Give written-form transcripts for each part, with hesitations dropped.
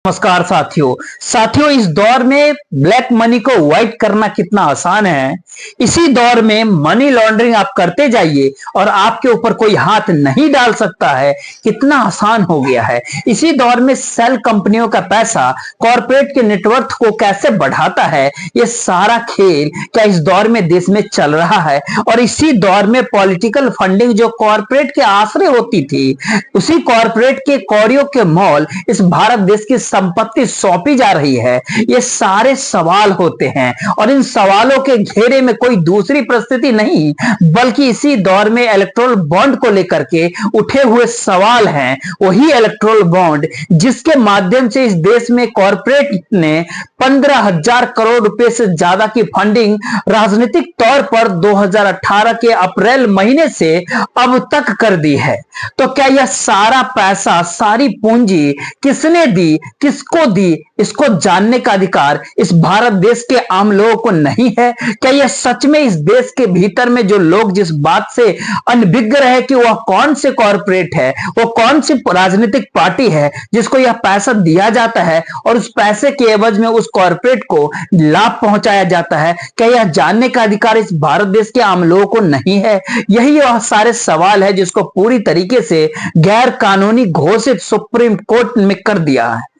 नमस्कार साथियों इस दौर में ब्लैक मनी को व्हाइट करना कितना आसान है। इसी दौर में मनी लॉन्ड्रिंग आप करते जाइए और आपके ऊपर कोई हाथ नहीं डाल सकता है, कितना आसान हो गया है। इसी दौर में सेल कंपनियों का पैसा कॉर्पोरेट के नेटवर्थ को कैसे बढ़ाता है, ये सारा खेल क्या इस दौर में देश में चल रहा है। और इसी दौर में पॉलिटिकल फंडिंग जो कॉर्पोरेट के आश्रय होती थी, उसी कॉर्पोरेट के कौड़ियों के मॉल इस भारत देश की संपत्ति सौंपी जा रही है। ये सारे सवाल होते हैं और इन सवालों के घेरे में कोई दूसरी परिस्थिति नहीं बल्कि इसी दौर में इलेक्टोरल बॉन्ड को लेकर के उठे हुए सवाल हैं। वही इलेक्टोरल बॉन्ड जिसके माध्यम से इस देश में कॉर्पोरेट ने 15,000 करोड़ रुपए से ज्यादा की फंडिंग राजनीतिक तौर पर 2018 के अप्रैल महीने से अब तक कर दी है। तो क्या यह सारा पैसा, सारी पूंजी किसने दी, किसको दी, इसको जानने का अधिकार इस भारत देश के आम लोगों को नहीं है? क्या यह सच में इस देश के भीतर में जो लोग जिस बात से अनभिज्ञ रहे कि वह कौन से कॉर्पोरेट है, वो कौन सी राजनीतिक पार्टी है जिसको यह पैसा दिया जाता है और उस पैसे के एवज में उस कॉर्पोरेट को लाभ पहुंचाया जाता है, क्या यह जानने का अधिकार इस भारत देश के आम लोगों को नहीं है? यही वह सारे सवाल है जिसको पूरी तरीके से गैर कानूनी घोषित सुप्रीम कोर्ट में कर दिया है।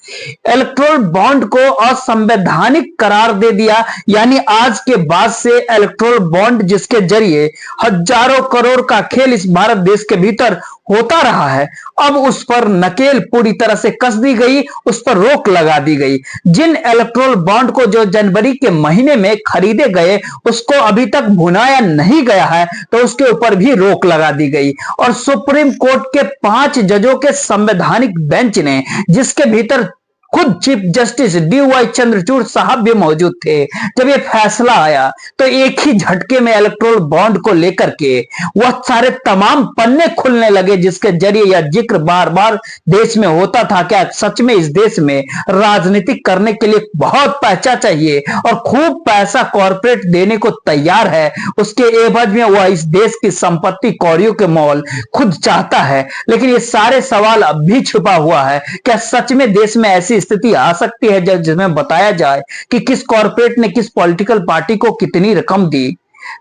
इलेक्टोरल बॉन्ड को असंवैधानिक करार दे दिया। यानी आज के बाद से इलेक्टोरल बॉन्ड जिसके जरिए हजारों करोड़ का खेल इस भारत देश के भीतर होता रहा है, अब उस पर नकेल पूरी तरह से कस दी गई, उस पर रोक लगा दी गई। जिन इलेक्टोरल बॉन्ड को जो जनवरी के महीने में खरीदे गए उसको अभी तक भुनाया नहीं गया है, तो उसके ऊपर भी रोक लगा दी गई। और सुप्रीम कोर्ट के 5 जजों के संवैधानिक बेंच ने, जिसके भीतर खुद चीफ जस्टिस डी.वाई. चंद्रचूड़ साहब भी मौजूद थे, जब ये फैसला आया तो एक ही झटके में इलेक्टोरल बॉन्ड को लेकर के वह सारे तमाम पन्ने खुलने लगे जिसके जरिए यह जिक्र बार बार देश में होता था। क्या सच में इस देश में राजनीति करने के लिए बहुत पैसा चाहिए और खूब पैसा कॉर्पोरेट देने को तैयार है, उसके एवज में वह इस देश की संपत्ति कौड़ियों के मॉल खुद चाहता है। लेकिन ये सारे सवाल अब भी छुपा हुआ है। क्या सच में देश में ऐसी स्थिति आ सकती है जिसमें बताया जाए कि किस कॉर्पोरेट ने किस पॉलिटिकल पार्टी को कितनी रकम दी?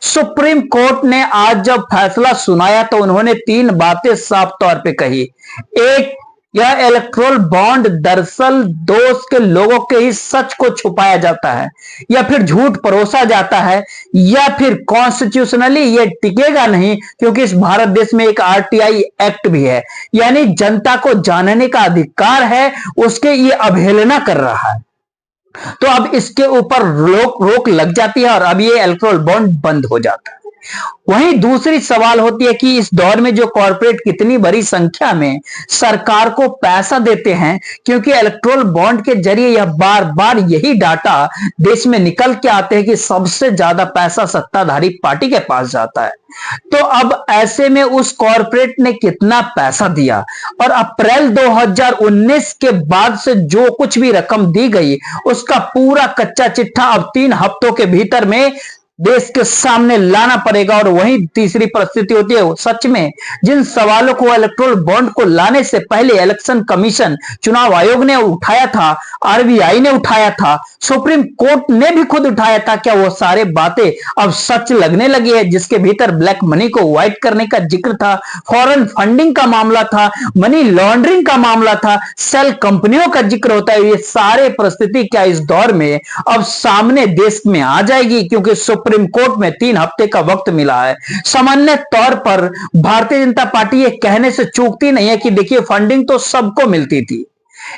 सुप्रीम कोर्ट ने आज जब फैसला सुनाया तो उन्होंने 3 बातें साफ तौर पे कही। एक, यह इलेक्टोरल बॉन्ड दरअसल दोष के लोगों के ही सच को छुपाया जाता है या फिर झूठ परोसा जाता है, या फिर कॉन्स्टिट्यूशनली ये टिकेगा नहीं क्योंकि इस भारत देश में एक आरटीआई एक्ट भी है, यानी जनता को जानने का अधिकार है, उसके ये अवहेलना कर रहा है। तो अब इसके ऊपर रोक लग जाती है और अब ये इलेक्टोरल बॉन्ड बंद हो जाता है। वहीं दूसरी सवाल होती है कि इस दौर में जो कॉर्पोरेट कितनी बड़ी संख्या में सरकार को पैसा देते हैं, क्योंकि इलेक्टोरल बॉन्ड के जरिए यह बार बार यही डाटा देश में निकल के आते हैं कि सबसे ज्यादा पैसा सत्ताधारी पार्टी के पास जाता है। तो अब ऐसे में उस कॉर्पोरेट ने कितना पैसा दिया और अप्रैल 2019 के बाद से जो कुछ भी रकम दी गई उसका पूरा कच्चा चिट्ठा अब 3 हफ्तों के भीतर में देश के सामने लाना पड़ेगा। और वही तीसरी परिस्थिति होती है, सच में जिन सवालों को इलेक्टोरल बॉन्ड को लाने से पहले इलेक्शन कमीशन, चुनाव आयोग ने उठाया था, आरबीआई ने उठाया था, सुप्रीम कोर्ट ने भी खुद उठाया था, क्या वो सारे बातें अब सच लगने लगी है? जिसके भीतर ब्लैक मनी को व्हाइट करने का जिक्र था, फॉरेन फंडिंग का मामला था, मनी लॉन्ड्रिंग का मामला था, सेल कंपनियों का जिक्र होता है, ये सारे परिस्थिति क्या इस दौर में अब सामने देश में आ जाएगी? क्योंकि सुप्रीम कोर्ट में 3 हफ्ते का वक्त मिला है। सामान्य तौर पर भारतीय जनता पार्टी ये कहने से चूकती नहीं है कि देखिए फंडिंग तो सबको मिलती थी,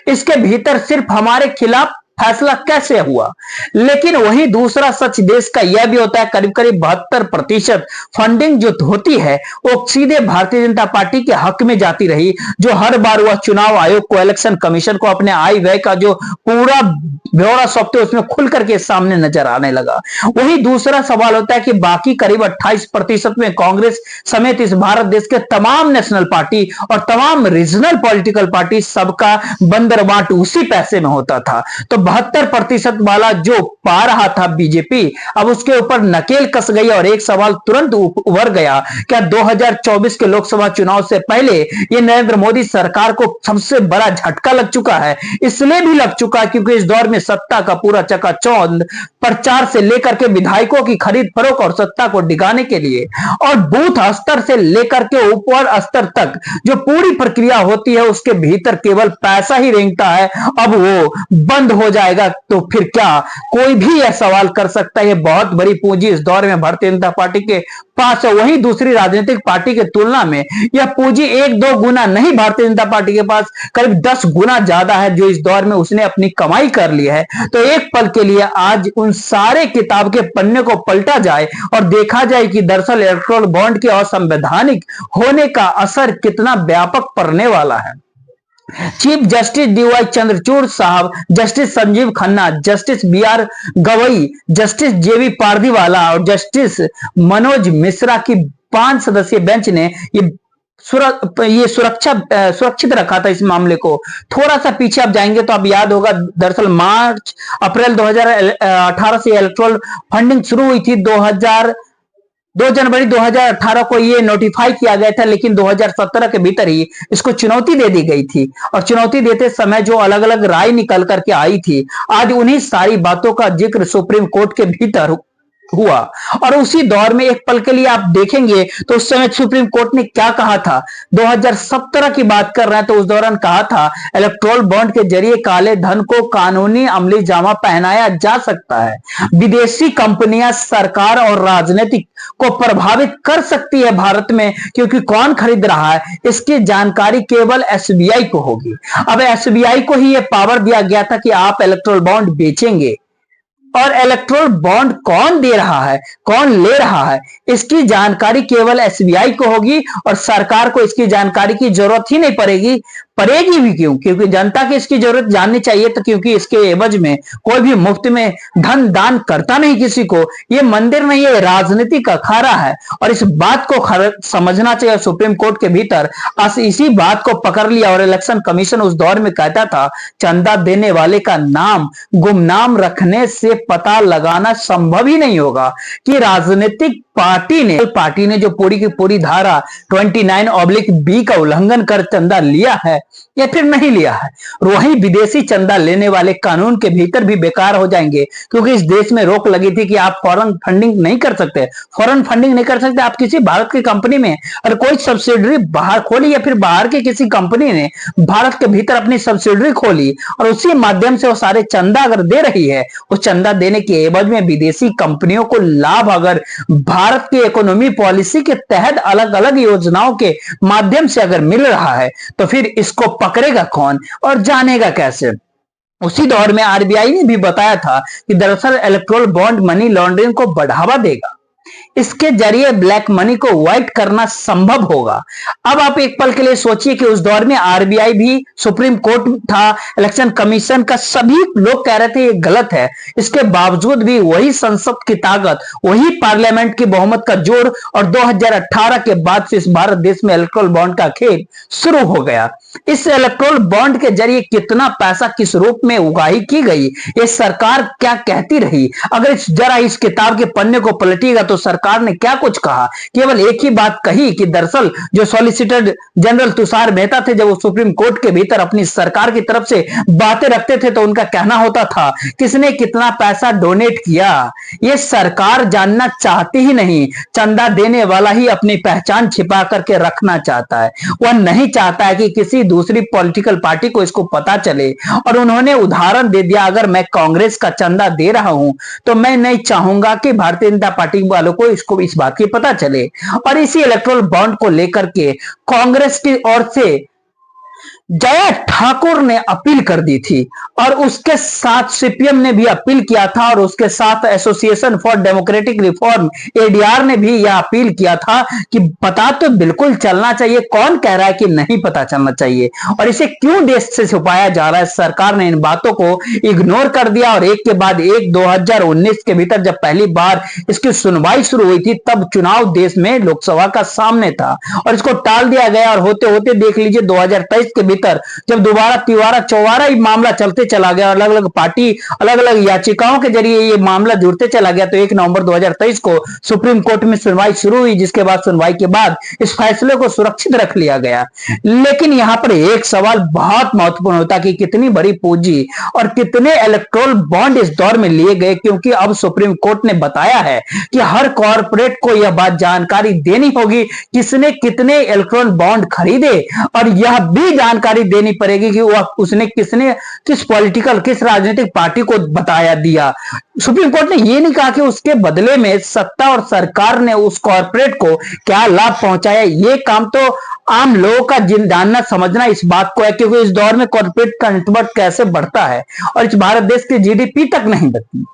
इसके भीतर सिर्फ हमारे खिलाफ फैसला कैसे हुआ। लेकिन वहीं दूसरा सच देश का यह भी होता है, करीब करीब 72% फंडिंग जो होती है वो सीधे भारतीय जनता पार्टी के हक में जाती रही, जो हर बार वह चुनाव आयोग को, इलेक्शन कमीशन को अपने आय व्यय का जो पूरा ब्यौरा सौंपते उसमें खुल करके सामने नजर आने लगा। वहीं दूसरा सवाल होता है कि बाकी करीब 28% में कांग्रेस समेत इस भारत देश के तमाम नेशनल पार्टी और तमाम रीजनल पॉलिटिकल पार्टी सबका बंदरबाट उसी पैसे में होता था। तो 72% वाला जो पा रहा था बीजेपी, अब उसके ऊपर नकेल कस गई और एक सवाल तुरंत उभर गया, क्या 2024 के लोकसभा चुनाव से पहले ये नरेंद्र मोदी सरकार को सबसे बड़ा झटका लग चुका है? इसलिए भी लग चुका है क्योंकि इस दौर में सत्ता का पूरा चकाचौंध प्रचार से लेकर के विधायकों की खरीद फरोख्त और सत्ता को डिगाने के लिए और बूथ स्तर से लेकर के ऊपर स्तर तक जो पूरी प्रक्रिया होती है उसके भीतर केवल पैसा ही रेंगता है। अब वो बंद हो जाएगा तो फिर क्या कोई भी यह सवाल कर सकता है? ये बहुत बड़ी पूंजी इस दौर में भारतीय जनता पार्टी के पास है। वहीं दूसरी राजनीतिक पार्टी के तुलना में यह पूंजी 1-2 गुना नहीं, भारतीय जनता पार्टी के पास करीब 10 गुना ज्यादा है जो इस दौर में उसने अपनी कमाई कर ली है। तो एक पल के लिए आज उन सारे किताब के पन्ने को पलटा जाए और देखा जाए कि दरअसल इलेक्टोरल बॉन्ड के असंवैधानिक होने का असर कितना व्यापक पड़ने वाला है। चीफ जस्टिस डीवाई चंद्रचूड़ साहब, justice Sanjiv Khanna, justice BR Gavai, justice JB Pardiwala और जस्टिस मनोज मिश्रा की 5 सदस्यीय बेंच ने ये सुरक्षित रखा था इस मामले को। थोड़ा सा पीछे आप जाएंगे तो आप याद होगा, दरअसल मार्च अप्रैल 2018 से इलेक्ट्रोल फंडिंग शुरू हुई थी। 2 जनवरी 2018 को ये नोटिफाई किया गया था, लेकिन 2017 के भीतर ही इसको चुनौती दे दी गई थी और चुनौती देते समय जो अलग अलग राय निकल करके आई थी, आज उन्हीं सारी बातों का जिक्र सुप्रीम कोर्ट के भीतर हुआ। और उसी दौर में एक पल के लिए आप देखेंगे तो उस समय सुप्रीम कोर्ट ने क्या कहा था, 2017 की बात कर रहे हैं, तो उस दौरान कहा था इलेक्टोरल बॉन्ड के जरिए काले धन को कानूनी अमली जामा पहनाया जा सकता है। विदेशी कंपनियां सरकार और राजनीतिक को प्रभावित कर सकती है भारत में, क्योंकि कौन खरीद रहा है इसकी जानकारी केवल एसबीआई को होगी। अब एसबीआई को ही यह पावर दिया गया था कि आप इलेक्टोरल बॉन्ड बेचेंगे, और इलेक्टोरल बॉन्ड कौन दे रहा है, कौन ले रहा है, इसकी जानकारी केवल एसबीआई को होगी और सरकार को इसकी जानकारी की जरूरत ही नहीं पड़ेगी भी। क्यों? क्योंकि जनता की इसकी जरूरत जाननी चाहिए, तो क्योंकि इसके एवज में कोई भी मुफ्त में धन दान करता नहीं किसी को। ये मंदिर नहीं है, राजनीति का अखाड़ा है और इस बात को समझना चाहिए। सुप्रीम कोर्ट के भीतर इसी बात को पकड़ लिया और इलेक्शन कमीशन उस दौर में कहता था चंदा देने वाले का नाम गुमनाम रखने से पता लगाना संभव ही नहीं होगा कि राजनीतिक पार्टी ने जो पूरी की पूरी धारा 29/B का उल्लंघन कर चंदा लिया है या फिर नहीं लिया है। वही विदेशी चंदा लेने वाले कानून के भीतर भी बेकार हो जाएंगे, क्योंकि इस देश में रोक लगी थी कि आप फॉरेन फंडिंग नहीं कर सकते। आप किसी भारत की कंपनी में अगर कोई सब्सिडरी बाहर खोली या फिर बाहर की किसी कंपनी ने भारत के भीतर अपनी सब्सिडरी खोली और उसी माध्यम से वो सारे चंदा अगर दे रही है, उस चंदा देने के एवज में विदेशी कंपनियों को लाभ अगर भारत की इकोनॉमी पॉलिसी के तहत अलग अलग योजनाओं के माध्यम से अगर मिल रहा है, तो फिर इसको पकड़ेगा कौन और जानेगा कैसे? उसी दौर में आरबीआई ने भी बताया था कि दरअसल इलेक्टोरल बॉन्ड मनी लॉन्ड्रिंग को बढ़ावा देगा, इसके जरिए ब्लैक मनी को व्हाइट करना संभव होगा। अब आप एक पल के लिए सोचिए कि उस दौर में आरबीआई भी, सुप्रीम कोर्ट था, इलेक्शन कमीशन का, सभी लोग कह रहे थे ये गलत है। इसके बावजूद भी वही संसद की ताकत, वही पार्लियामेंट की बहुमत का जोर और 2018 के बाद से इस भारत देश में इलेक्टोरल बॉन्ड का खेल शुरू हो गया। इस इलेक्टोरल बॉन्ड के जरिए कितना पैसा किस रूप में उगाही की गई, ये सरकार क्या कहती रही? अगर जरा इस किताब के पन्ने को पलटिएगा तो सरकार ने क्या कुछ कहा? केवल एक ही बात कही कि दरअसल जो सॉलिसिटर जनरल तुषार मेहता थे, जब वो सुप्रीम कोर्ट के भीतर अपनी सरकार की तरफ से बातें रखते थे तो उनका कहना होता था किसने कितना पैसा डोनेट किया ये सरकार जानना चाहती ही नहीं। चंदा देने वाला ही अपनी पहचान छिपा करके रखना चाहता है, वह नहीं चाहता है कि किसी दूसरी पॉलिटिकल पार्टी को इसको पता चले। और उन्होंने उदाहरण दे दिया, अगर मैं कांग्रेस का चंदा दे रहा हूं तो मैं नहीं चाहूंगा कि भारतीय जनता पार्टी वालों को इसको इस बात की पता चले। और इसी इलेक्टोरल बॉन्ड को लेकर के कांग्रेस की ओर से जया ठाकुर ने अपील कर दी थी और उसके साथ सीपीएम ने भी अपील किया था और उसके साथ association for democratic reform ADR ने भी यह अपील किया था कि पता तो बिल्कुल चलना चाहिए। कौन कह रहा है कि नहीं पता चलना चाहिए और इसे क्यों देश से छुपाया जा रहा है? सरकार ने इन बातों को इग्नोर कर दिया और एक के बाद एक 2019 के भीतर जब पहली बार इसकी सुनवाई शुरू हुई थी तब चुनाव देश में लोकसभा का सामने था और इसको टाल दिया गया और होते होते देख लीजिए 2023 के भीतर जब दोबारा तिवारा चौवारा मामला चलते चला गया, अलग अलग पार्टी अलग अलग याचिकाओं के जरिए ये मामला जुड़ते चला गया, तो 1 नवंबर 2023 को सुप्रीम कोर्ट में सुनवाई शुरू हुई, जिसके बाद सुनवाई के बाद इस फैसले को सुरक्षित रख लिया गया। लेकिन यहां पर एक सवाल बहुत महत्वपूर्ण होता कि कितनी बड़ी पूंजी और कितने इलेक्टोरल बॉन्ड इस दौर में लिए गए, क्योंकि अब सुप्रीम कोर्ट ने बताया है कि हर कॉर्पोरेट को यह बात जानकारी देनी होगी किसने कितने इलेक्ट्रॉन बॉन्ड खरीदे, और यह भी जानकारी देनी पड़ेगी कि वह उसने किस पॉलिटिकल किस राजनीतिक पार्टी को बताया दिया। सुप्रीम कोर्ट ने यह नहीं कहा कि उसके बदले में सत्ता और सरकार ने उस कॉर्पोरेट को क्या लाभ पहुंचाया। यह काम तो आम लोगों का जानना समझना इस बात को है, क्योंकि इस दौर में कॉर्पोरेट का नेटवर्क कैसे बढ़ता है और इस भारत देश की जीडीपी तक नहीं बढ़ती।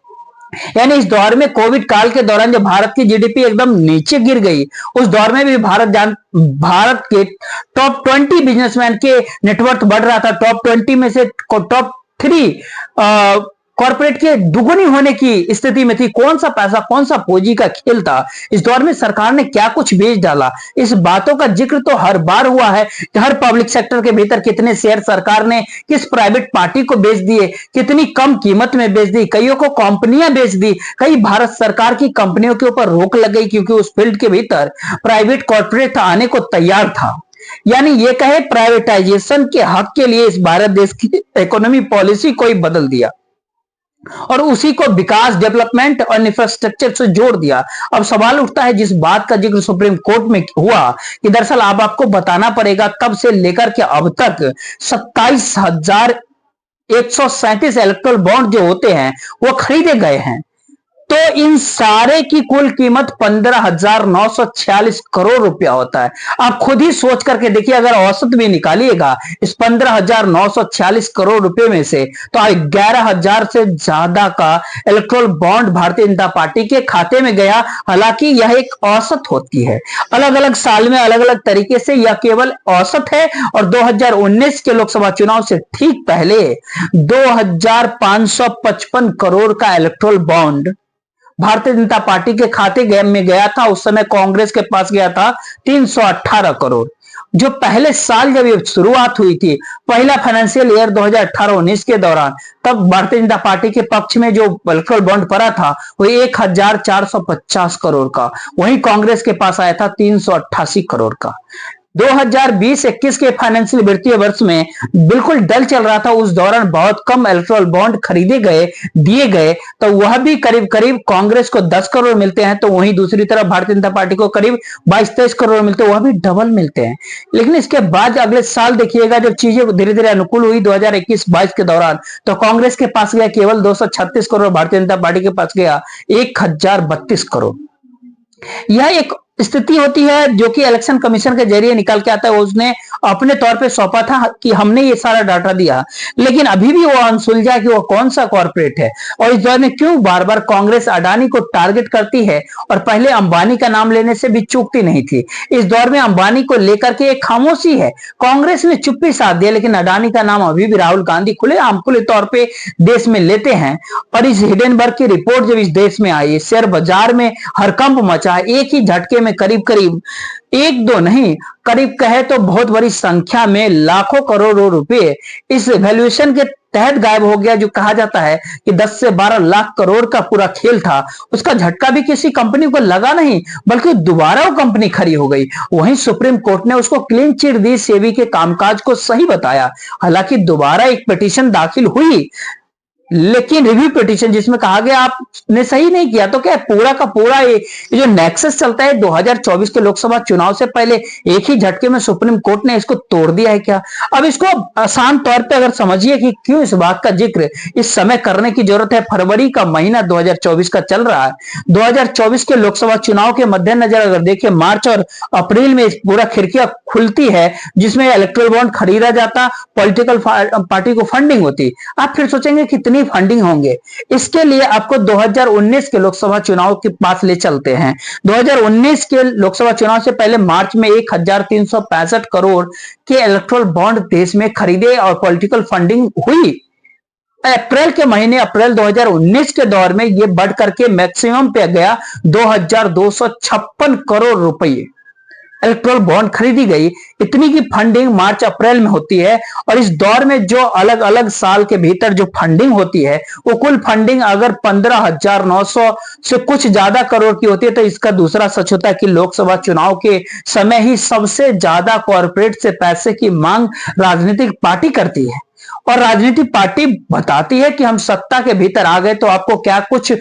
यानी इस दौर में कोविड काल के दौरान जब भारत की जीडीपी एकदम नीचे गिर गई, उस दौर में भी भारत के टॉप 20 बिजनेसमैन के नेटवर्क बढ़ रहा था। टॉप 20 में से टॉप 3 कॉर्पोरेट के दुगुनी होने की स्थिति में थी। कौन सा पैसा, कौन सा पूंजी का खेल था। इस दौर में सरकार ने क्या कुछ बेच डाला, इस बातों का जिक्र तो हर बार हुआ है कि हर पब्लिक सेक्टर के भीतर कितने शेयर सरकार ने किस प्राइवेट पार्टी को बेच दिए, कितनी कम कीमत में बेच दी, कईयों को कंपनियां बेच दी, कई भारत सरकार की कंपनियों के ऊपर रोक लग गई क्योंकि उस फील्ड के भीतर प्राइवेट कॉर्पोरेट आने को तैयार था। यानी ये कहे प्राइवेटाइजेशन के हक के लिए इस भारत देश की इकोनॉमी पॉलिसी को ही बदल दिया और उसी को विकास, डेवलपमेंट और इंफ्रास्ट्रक्चर से जोड़ दिया। अब सवाल उठता है, जिस बात का जिक्र सुप्रीम कोर्ट में हुआ कि दरअसल अब आपको बताना पड़ेगा कब से लेकर के अब तक 27,137 इलेक्ट्रल बॉन्ड जो होते हैं वो खरीदे गए हैं, तो इन सारे की कुल कीमत 15,946 करोड़ रुपया होता है। आप खुद ही सोच करके देखिए, अगर औसत भी निकालिएगा इस 15,946 करोड़ रुपए में से, तो 11,000 से ज्यादा का erectile bond Bharatiya Janata party के खाते में गया। हालांकि यह एक औसत होती है, अलग अलग साल में अलग अलग तरीके से यह केवल औसत है। और 2019 के लोकसभा चुनाव से ठीक पहले 2,555 करोड़ का erectile bond Bharatiya Janata party के खाते में गया था। उस समय कांग्रेस के पास गया था 318 करोड़। जो पहले साल जब ये शुरुआत हुई थी, पहला फाइनेंशियल ईयर 2018-19 के दौरान, तब भारतीय जनता पार्टी के पक्ष में जो इलेक्ट्रल बॉन्ड पड़ा था वो 1,450 करोड़ का, वहीं कांग्रेस के पास आया था 388 करोड़ का। 2020-21 के फाइनेंशियल वित्तीय वर्ष में बिल्कुल डल चल रहा था, उस दौरान बहुत कम इलेक्ट्रल बॉन्ड खरीदे गए, दिए गए, तो वह भी करीब करीब कांग्रेस को 10 करोड़ मिलते हैं, तो वहीं दूसरी तरफ भारतीय जनता पार्टी को करीब 22-23 करोड़ मिलते हैं, वह भी डबल मिलते हैं। लेकिन इसके बाद अगले साल देखिएगा, जब चीजें धीरे धीरे अनुकूल हुई 2021-22 के दौरान, तो कांग्रेस के पास गया केवल 236 करोड़, भारतीय जनता पार्टी के पास गया 1,032 करोड़। यह एक स्थिति होती है जो कि इलेक्शन कमीशन के जरिए निकल के आता है। उसने अपने तौर पे सौंपा था कि हमने ये सारा डाटा दिया, लेकिन अभी भी वो अनसुलझा कि वो कौन सा कॉर्पोरेट है और इस दौर में क्यों बार बार कांग्रेस अडानी को टारगेट करती है और पहले अंबानी का नाम लेने से भी चूकती नहीं थी। इस दौर में अंबानी को लेकर के एक खामोशी है, कांग्रेस ने चुप्पी साध दिया, लेकिन अडानी का नाम अभी भी राहुल गांधी खुले तौर पर देश में लेते हैं। और इस हिडेनबर्ग की रिपोर्ट जब इस देश में आई, शेयर बाजार में हड़कंप मचा, एक ही झटके में करीब करीब एक दो नहीं, करीब कहे तो बहुत बड़ी संख्या में लाखों करोड़ों रुपए इस वैल्यूएशन के तहत गायब हो गया। जो कहा जाता है कि 10 से 12 लाख करोड़ का पूरा खेल था, उसका झटका भी किसी कंपनी को लगा नहीं, बल्कि दोबारा वो कंपनी खड़ी हो गई। वहीं सुप्रीम कोर्ट ने उसको क्लीन चिट दी, सेबी के कामकाज को सही बताया। हालांकि दोबारा एक पिटीशन दाखिल हुई, लेकिन रिव्यू पिटीशन जिसमें कहा गया आपने सही नहीं किया, तो क्या पूरा का पूरा ये जो नेक्सस चलता है 2024 के लोकसभा चुनाव से पहले, एक ही झटके में सुप्रीम कोर्ट ने इसको तोड़ दिया है क्या? अब इसको आसान तौर पे अगर समझिए कि क्यों इस बात का जिक्र इस समय करने की जरूरत है। फरवरी का महीना 2024 का चल रहा है। 2024 के लोकसभा चुनाव के मद्देनजर अगर देखिए, मार्च और अप्रैल में पूरा खिड़कियां खुलती है जिसमें इलेक्ट्रल बॉन्ड खरीदा जाता, पॉलिटिकल पार्टी को फंडिंग होती। आप फिर सोचेंगे कितनी फंडिंग होंगे। इसके लिए आपको 2019 के लोकसभा चुनाव के पास ले चलते हैं। 2019 के लोकसभा चुनाव से पहले मार्च में 1,365 करोड़ के इलेक्ट्रल बॉन्ड देश में खरीदे और पॉलिटिकल फंडिंग हुई। अप्रैल के महीने, अप्रैल 2019 के दौर में यह बढ़ करके मैक्सिमम पे गया 2,256 करोड़ रुपए। इलेक्ट्रल बॉन्ड खरीदी गई, इतनी की फंडिंग मार्च अप्रैल में होती है। और इस दौर में जो अलग अलग साल के भीतर जो फंडिंग होती है, वो कुल फंडिंग अगर 15,900 से कुछ ज्यादा करोड़ की होती है, तो इसका दूसरा सच होता है कि लोकसभा चुनाव के समय ही सबसे ज्यादा कॉरपोरेट से पैसे की मांग राजनीतिक पार्टी करती है। और राजनीतिक पार्टी बताती है कि हम सत्ता के भीतर आ गए तो आपको क्या कुछ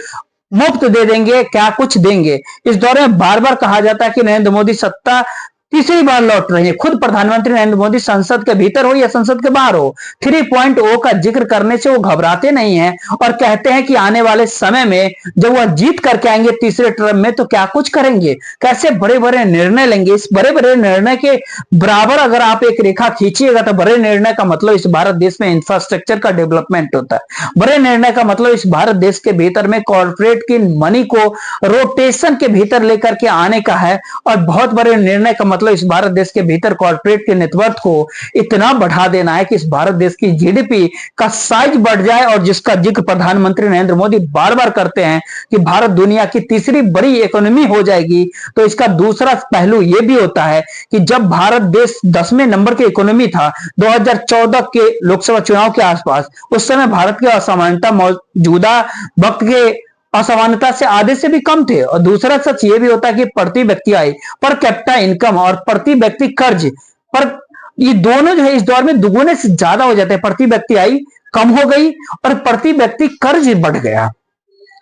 मुफ्त दे देंगे, क्या कुछ देंगे। इस दौरे में बार बार कहा जाता है कि नरेंद्र मोदी सत्ता तीसरी बार लौट रहे हैं। खुद प्रधानमंत्री नरेंद्र मोदी संसद के भीतर हो या संसद के बाहर हो, 3.0 का जिक्र करने से वो घबराते नहीं हैं और कहते हैं कि आने वाले समय में जब वह जीत करके आएंगे तीसरे टर्म में तो क्या कुछ करेंगे, कैसे बड़े बड़े निर्णय लेंगे। इस बड़े बड़े निर्णय के बराबर अगर आप एक रेखा खींचिएगा तो बड़े निर्णय का मतलब इस भारत देश में इंफ्रास्ट्रक्चर का डेवलपमेंट होता है। बड़े निर्णय का मतलब इस भारत देश के भीतर में कॉर्पोरेट की मनी को रोटेशन के भीतर लेकर के आने का है। और बहुत बड़े निर्णय का मतलब इस भारत देश के भीतर कॉर्पोरेट के नेटवर्क को इतना बढ़ा देना है कि इस भारत देश की जीडीपी का साइज बढ़ जाए। और जिसका जिक्र प्रधानमंत्री नरेंद्र मोदी बार बार करते हैं कि भारत दुनिया की तीसरी बड़ी इकोनॉमी हो जाएगी। तो इसका दूसरा पहलू यह भी होता है कि जब भारत देश 10वें नंबर की इकोनॉमी था 2014 के लोकसभा चुनाव के आसपास, उस समय भारत की असमानता मौजूदा वक्त के असमानता से आधे से भी कम थे। और दूसरा सच ये भी होता है कि प्रति व्यक्ति आय, पर कैपिटा इनकम और प्रति व्यक्ति कर्ज पर ये दोनों जो है इस दौर में दुगुने से ज्यादा हो जाते हैं। प्रति व्यक्ति आय कम हो गई और प्रति व्यक्ति कर्ज बढ़ गया।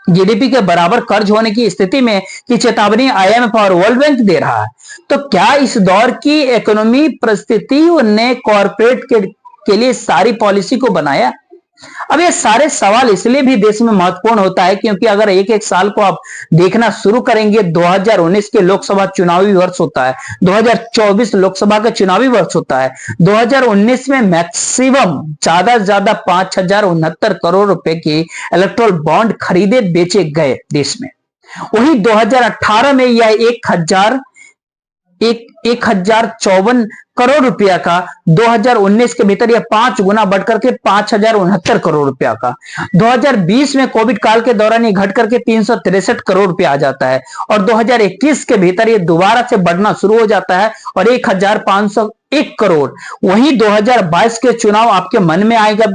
जीडीपी के बराबर कर्ज होने की स्थिति में की चेतावनी आईएमएफ और वर्ल्ड बैंक दे रहा है। तो क्या इस दौर की इकोनॉमी परिस्थितियों ने कॉर्पोरेट के लिए सारी पॉलिसी को बनाया? अब ये सारे सवाल इसलिए भी देश में महत्वपूर्ण होता है क्योंकि अगर एक एक साल को आप देखना शुरू करेंगे, 2019 के लोकसभा चुनावी वर्ष होता है, 2024 लोकसभा का चुनावी वर्ष होता है। 2019 में मैक्सिमम ज्यादा से ज्यादा 5,069 करोड़ रुपए के इलेक्ट्रल बॉन्ड खरीदे बेचे गए देश में। वही 2018 में यह 1,054 करोड़ रुपया का, 2019 के भीतर यह 5 गुना बढ़कर के 5,069 करोड़ रुपया का। 2020 में कोविड काल के दौरान ये घट करके 363 करोड़ रुपया आ जाता है। और 2021 के भीतर ये दोबारा से बढ़ना शुरू हो जाता है और 1,501 करोड़। वहीं 2022 के चुनाव आपके मन में आएगा,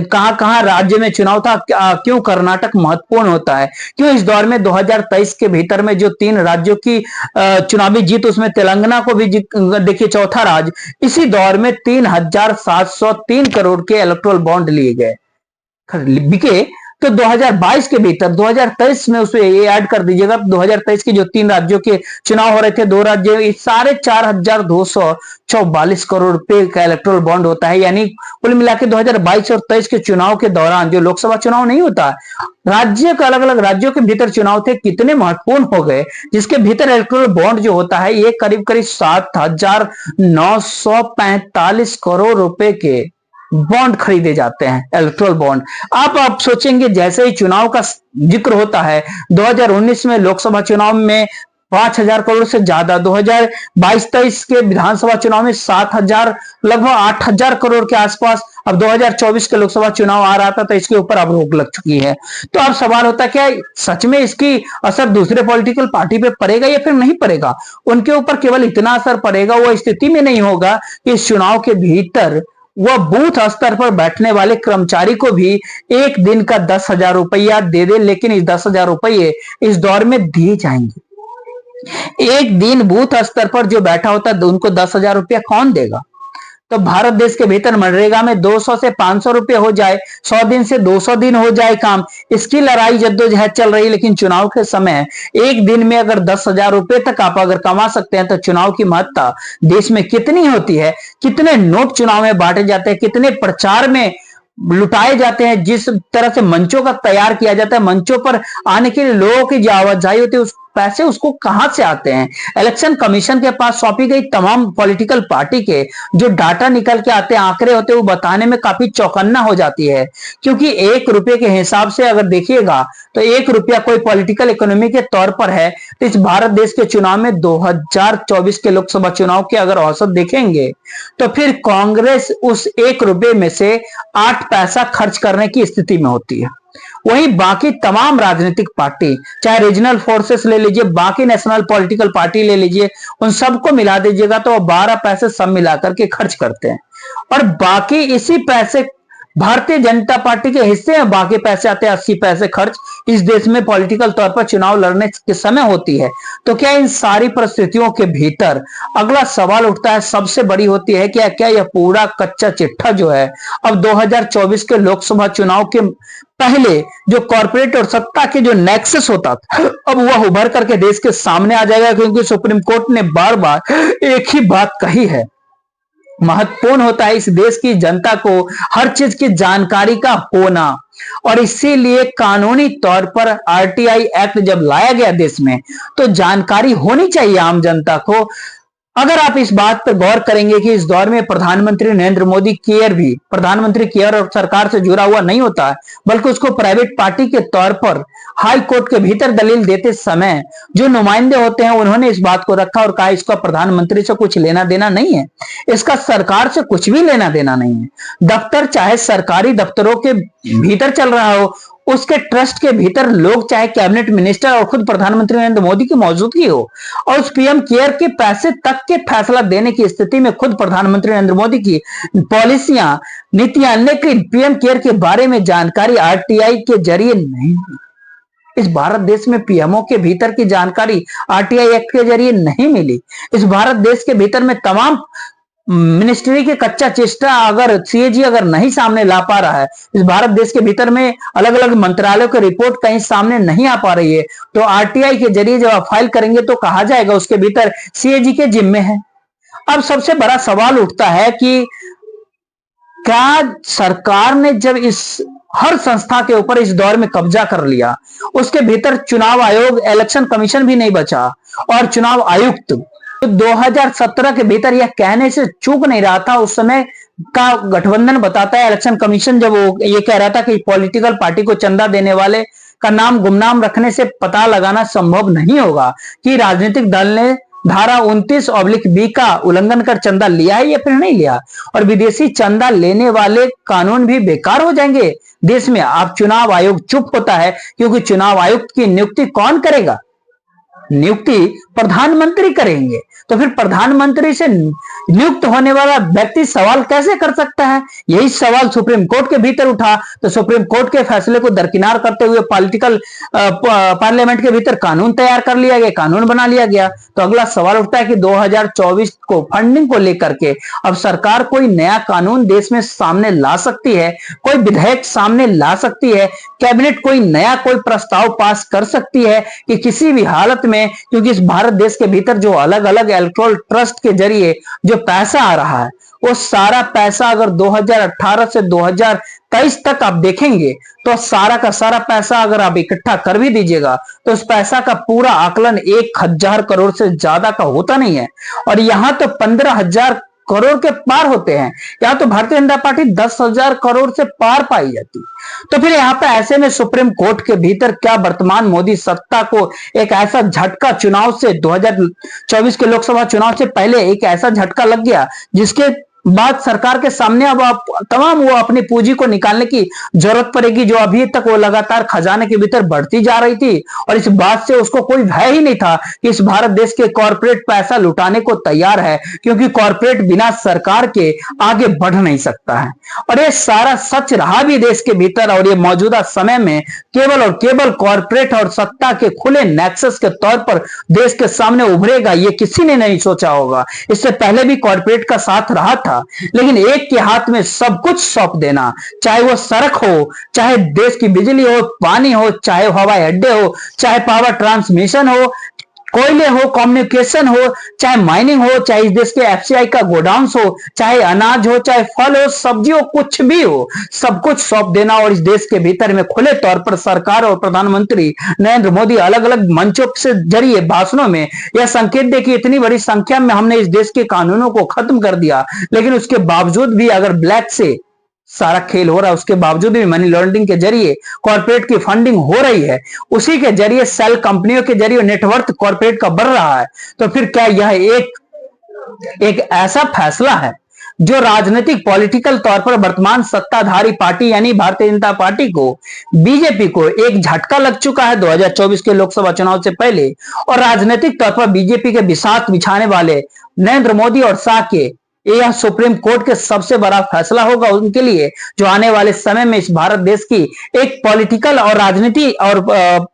कहां कहां राज्य में चुनाव था, क्यों कर्नाटक महत्वपूर्ण होता है, क्यों इस दौर में 2023 के भीतर में जो 3 राज्यों की चुनावी जीत, उसमें तेलंगाना को भी देखिए चौथा राज्य। इसी दौर में 3,703 करोड़ के इलेक्ट्रल बॉन्ड लिए गए, बिके। तो 2022 के भीतर 2023 में उसमें ये ऐड कर दीजिएगा, 2023 के जो 3 राज्यों के चुनाव हो रहे थे, 2 राज्यों, सारे 4,244 करोड़ रुपए का इलेक्ट्रल बॉन्ड होता है। यानी कुल मिलाकर 2022 और 23 के चुनाव के दौरान जो लोकसभा चुनाव नहीं होता, राज्य के अलग अलग राज्यों के भीतर चुनाव थे, कितने महत्वपूर्ण हो गए, जिसके भीतर इलेक्ट्रल बॉन्ड जो होता है ये करीब करीब 7,945 करोड़ रुपए के बॉन्ड खरीदे जाते हैं, इलेक्ट्रल बॉन्ड। आप सोचेंगे जैसे ही चुनाव का जिक्र होता है, 2019 में लोकसभा चुनाव में 5,000 करोड़ से ज्यादा, 2022-23 के विधानसभा चुनाव में 7,000, लगभग 8,000 करोड़ के आसपास। अब 2024 के लोकसभा चुनाव आ रहा था तो इसके ऊपर अब रोक लग चुकी है। तो अब सवाल होता है क्या सच में इसकी असर दूसरे पॉलिटिकल पार्टी पे पड़ेगा या फिर नहीं पड़ेगा? उनके ऊपर केवल इतना असर पड़ेगा, वो स्थिति में नहीं होगा कि इस चुनाव के भीतर वह बूथ स्तर पर बैठने वाले कर्मचारी को भी एक दिन का 10,000 रुपया दे दे, लेकिन इस 10,000 रुपये इस दौर में दिए जाएंगे। एक दिन बूथ स्तर पर जो बैठा होता है उनको 10,000 रुपया कौन देगा? तो भारत देश के भीतर मनरेगा में 200 से 500 रुपए हो जाए, 100 दिन से 200 दिन हो जाए काम, इसकी लड़ाई जद्दोजहद चल रही। लेकिन चुनाव के समय एक दिन में अगर 10,000 रुपए तक आप अगर कमा सकते हैं तो चुनाव की महत्ता देश में कितनी होती है, कितने नोट चुनाव में बांटे जाते हैं, कितने प्रचार में लुटाए जाते हैं, जिस तरह से मंचों का तैयार किया जाता है, मंचों पर आने के लिए लोगों की जो आवाजाही होती है उस पैसे उसको कहां से आते हैं? इलेक्शन कमीशन के पास सौंपी गई तमाम पॉलिटिकल पार्टी के जो डाटा निकल के आते हैं, आंकड़े होते हैं, वो बताने में काफी चौकन्ना हो जाती है। क्योंकि 1 रुपए के हिसाब से अगर देखिएगा तो 1 रुपया कोई पॉलिटिकल इकोनॉमी के तौर पर है। तो इस भारत देश के चुनाव में 2024 के लोकसभा चुनाव के अगर औसत देखेंगे तो फिर कांग्रेस उस 1 रुपए में से 8 पैसा खर्च करने की स्थिति में होती है। वहीं बाकी तमाम राजनीतिक पार्टी, चाहे रीजनल फोर्सेस ले लीजिए, बाकी नेशनल पॉलिटिकल पार्टी ले लीजिए, उन सबको मिला दीजिएगा तो 12 पैसे सब मिलाकर के खर्च करते हैं। और बाकी इसी पैसे भारतीय जनता पार्टी के हिस्से में बाकी पैसे आते हैं, 80 पैसे खर्च इस देश में पॉलिटिकल तौर पर चुनाव लड़ने के समय होती है। तो क्या इन सारी परिस्थितियों के भीतर अगला सवाल उठता है, सबसे बड़ी होती है क्या क्या यह पूरा कच्चा चिट्ठा जो है अब 2024 के लोकसभा चुनाव के पहले जो कॉर्पोरेट और सत्ता के जो नेक्सस होता था, अब वह उभर करके देश के सामने आ जाएगा, क्योंकि सुप्रीम कोर्ट ने बार बार एक ही बात कही है। महत्वपूर्ण होता है इस देश की जनता को हर चीज की जानकारी का होना, और इसीलिए कानूनी तौर पर आरटीआई एक्ट जब लाया गया देश में तो जानकारी होनी चाहिए आम जनता को। अगर आप इस बात पर गौर करेंगे कि इस दौर में प्रधानमंत्री नरेंद्र मोदी केयर भी प्रधानमंत्री केयर और सरकार से जुड़ा हुआ नहीं होता है, बल्कि उसको प्राइवेट पार्टी के तौर पर हाई कोर्ट के भीतर दलील देते समय जो नुमाइंदे होते हैं उन्होंने इस बात को रखा और कहा इसका प्रधानमंत्री से कुछ लेना देना नहीं है, इसका सरकार से कुछ भी लेना देना नहीं है। दफ्तर चाहे सरकारी दफ्तरों के भीतर चल रहा हो, उसके ट्रस्ट के भीतर लोग चाहे कैबिनेट मिनिस्टर और खुद प्रधानमंत्री नरेंद्र मोदी की मौजूदगी हो, और उस पीएम केयर के पैसे तक के फैसला देने की स्थिति में खुद प्रधानमंत्री नरेंद्र मोदी की पॉलिसियां, नीतियां, लेकिन पीएम केयर के बारे में जानकारी आरटीआई के जरिए नहीं। इस भारत देश में पीएमओ के भीतर की जानकारी आरटीआई एक्ट के जरिए नहीं मिली। इस भारत देश के भीतर में तमाम मिनिस्ट्री के कच्चा चेष्टा अगर सीएजी अगर नहीं सामने ला पा रहा है, इस भारत देश के भीतर में अलग अलग मंत्रालयों की रिपोर्ट कहीं सामने नहीं आ पा रही है, तो आरटीआई के जरिए जब आप फाइल करेंगे तो कहा जाएगा उसके भीतर सीएजी के जिम्मे है। अब सबसे बड़ा सवाल उठता है कि क्या सरकार ने जब इस हर संस्था के ऊपर इस दौर में कब्जा कर लिया, उसके भीतर चुनाव आयोग, इलेक्शन कमीशन भी नहीं बचा, और चुनाव आयुक्त तो 2017 के भीतर यह कहने से चूक नहीं रहा था, उस समय का गठबंधन बताता है इलेक्शन कमीशन जब वो ये कह रहा था कि पॉलिटिकल पार्टी को चंदा देने वाले का नाम गुमनाम रखने से पता लगाना संभव नहीं होगा कि राजनीतिक दल ने धारा 29/B का उल्लंघन कर चंदा लिया है या फिर नहीं लिया, और विदेशी चंदा लेने वाले कानून भी बेकार हो जाएंगे देश में। आप चुनाव आयोग चुप होता है क्योंकि चुनाव आयुक्त की नियुक्ति कौन करेगा? नियुक्ति प्रधानमंत्री करेंगे। तो फिर प्रधानमंत्री से नियुक्त होने वाला व्यक्ति सवाल कैसे कर सकता है? यही सवाल सुप्रीम कोर्ट के भीतर उठा, तो सुप्रीम कोर्ट के फैसले को दरकिनार करते हुए पॉलिटिकल पार्लियामेंट के भीतर कानून तैयार कर लिया गया, कानून बना लिया गया। तो अगला सवाल उठता है कि 2024 को फंडिंग को लेकर के अब सरकार कोई नया कानून देश में सामने ला सकती है, कोई विधेयक सामने ला सकती है, कैबिनेट कोई नया कोई प्रस्ताव पास कर सकती है कि किसी भी हालत में, क्योंकि इस भारत देश के भीतर जो अलग अलग इलेक्टोरल ट्रस्ट के जरिए जो पैसा आ रहा है, वो सारा पैसा अगर 2018 से 2023 तक आप देखेंगे तो सारा का सारा पैसा अगर आप इकट्ठा कर भी दीजिएगा तो उस पैसा का पूरा आकलन 1000 करोड़ से ज्यादा का होता नहीं है, और यहां तो 15,000 करोड़ के पार होते हैं। या तो भारतीय जनता पार्टी 10,000 करोड़ से पार पाई जाती। तो फिर यहाँ पे ऐसे में सुप्रीम कोर्ट के भीतर क्या वर्तमान मोदी सत्ता को एक ऐसा झटका चुनाव से 2024 के लोकसभा चुनाव से पहले एक ऐसा झटका लग गया जिसके बाद सरकार के सामने अब तमाम वो अपनी पूंजी को निकालने की जरूरत पड़ेगी, जो अभी तक वो लगातार खजाने के भीतर बढ़ती जा रही थी, और इस बात से उसको कोई भय ही नहीं था कि इस भारत देश के कॉर्पोरेट पैसा लुटाने को तैयार है, क्योंकि कॉर्पोरेट बिना सरकार के आगे बढ़ नहीं सकता है। और ये सारा सच रहा भी देश के भीतर, और ये मौजूदा समय में केवल और केवल कॉर्पोरेट और सत्ता के खुले नेक्सस के तौर पर देश के सामने उभरेगा, ये किसी ने नहीं सोचा होगा। इससे पहले भी कॉर्पोरेट का साथ रहा था, लेकिन एक के हाथ में सब कुछ सौंप देना, चाहे वो सड़क हो, चाहे देश की बिजली हो, पानी हो, चाहे हवाई अड्डे हो, चाहे पावर ट्रांसमिशन हो, कोयले हो, कम्युनिकेशन हो, चाहे माइनिंग हो, चाहे इस देश के एफसीआई का गोडाउन हो, चाहे अनाज हो, चाहे फल हो, सब्जी हो, कुछ भी हो, सब कुछ सौंप देना। और इस देश के भीतर में खुले तौर पर सरकार और प्रधानमंत्री नरेंद्र मोदी अलग अलग मंचों से जरिए भाषणों में यह संकेत दे कि इतनी बड़ी संख्या में हमने इस देश के कानूनों को खत्म कर दिया, लेकिन उसके बावजूद भी अगर ब्लैक से सारा खेल हो रहा है, उसके बावजूद भी मनी लॉन्ड्रिंग के जरिए कॉर्पोरेट की फंडिंग हो रही है, उसी के जरिए सेल कंपनियों के जरिए नेटवर्थ कॉर्पोरेट का बढ़ रहा है, तो फिर क्या यह एक ऐसा फैसला है जो राजनीतिक पॉलिटिकल तौर पर वर्तमान सत्ताधारी पार्टी यानी भारतीय जनता पार्टी को, बीजेपी को एक झटका लग चुका है 2024 के लोकसभा चुनाव से पहले, और राजनीतिक तौर पर बीजेपी के बिसात बिछाने वाले नरेंद्र मोदी और शाह के यह सुप्रीम कोर्ट के सबसे बड़ा फैसला होगा उनके लिए, जो आने वाले समय में इस भारत देश की एक पॉलिटिकल और राजनीति और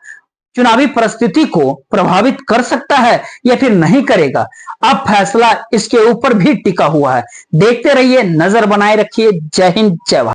चुनावी परिस्थिति को प्रभावित कर सकता है या फिर नहीं करेगा। अब फैसला इसके ऊपर भी टिका हुआ है। देखते रहिए, नजर बनाए रखिए। जय हिंद, जय भारत।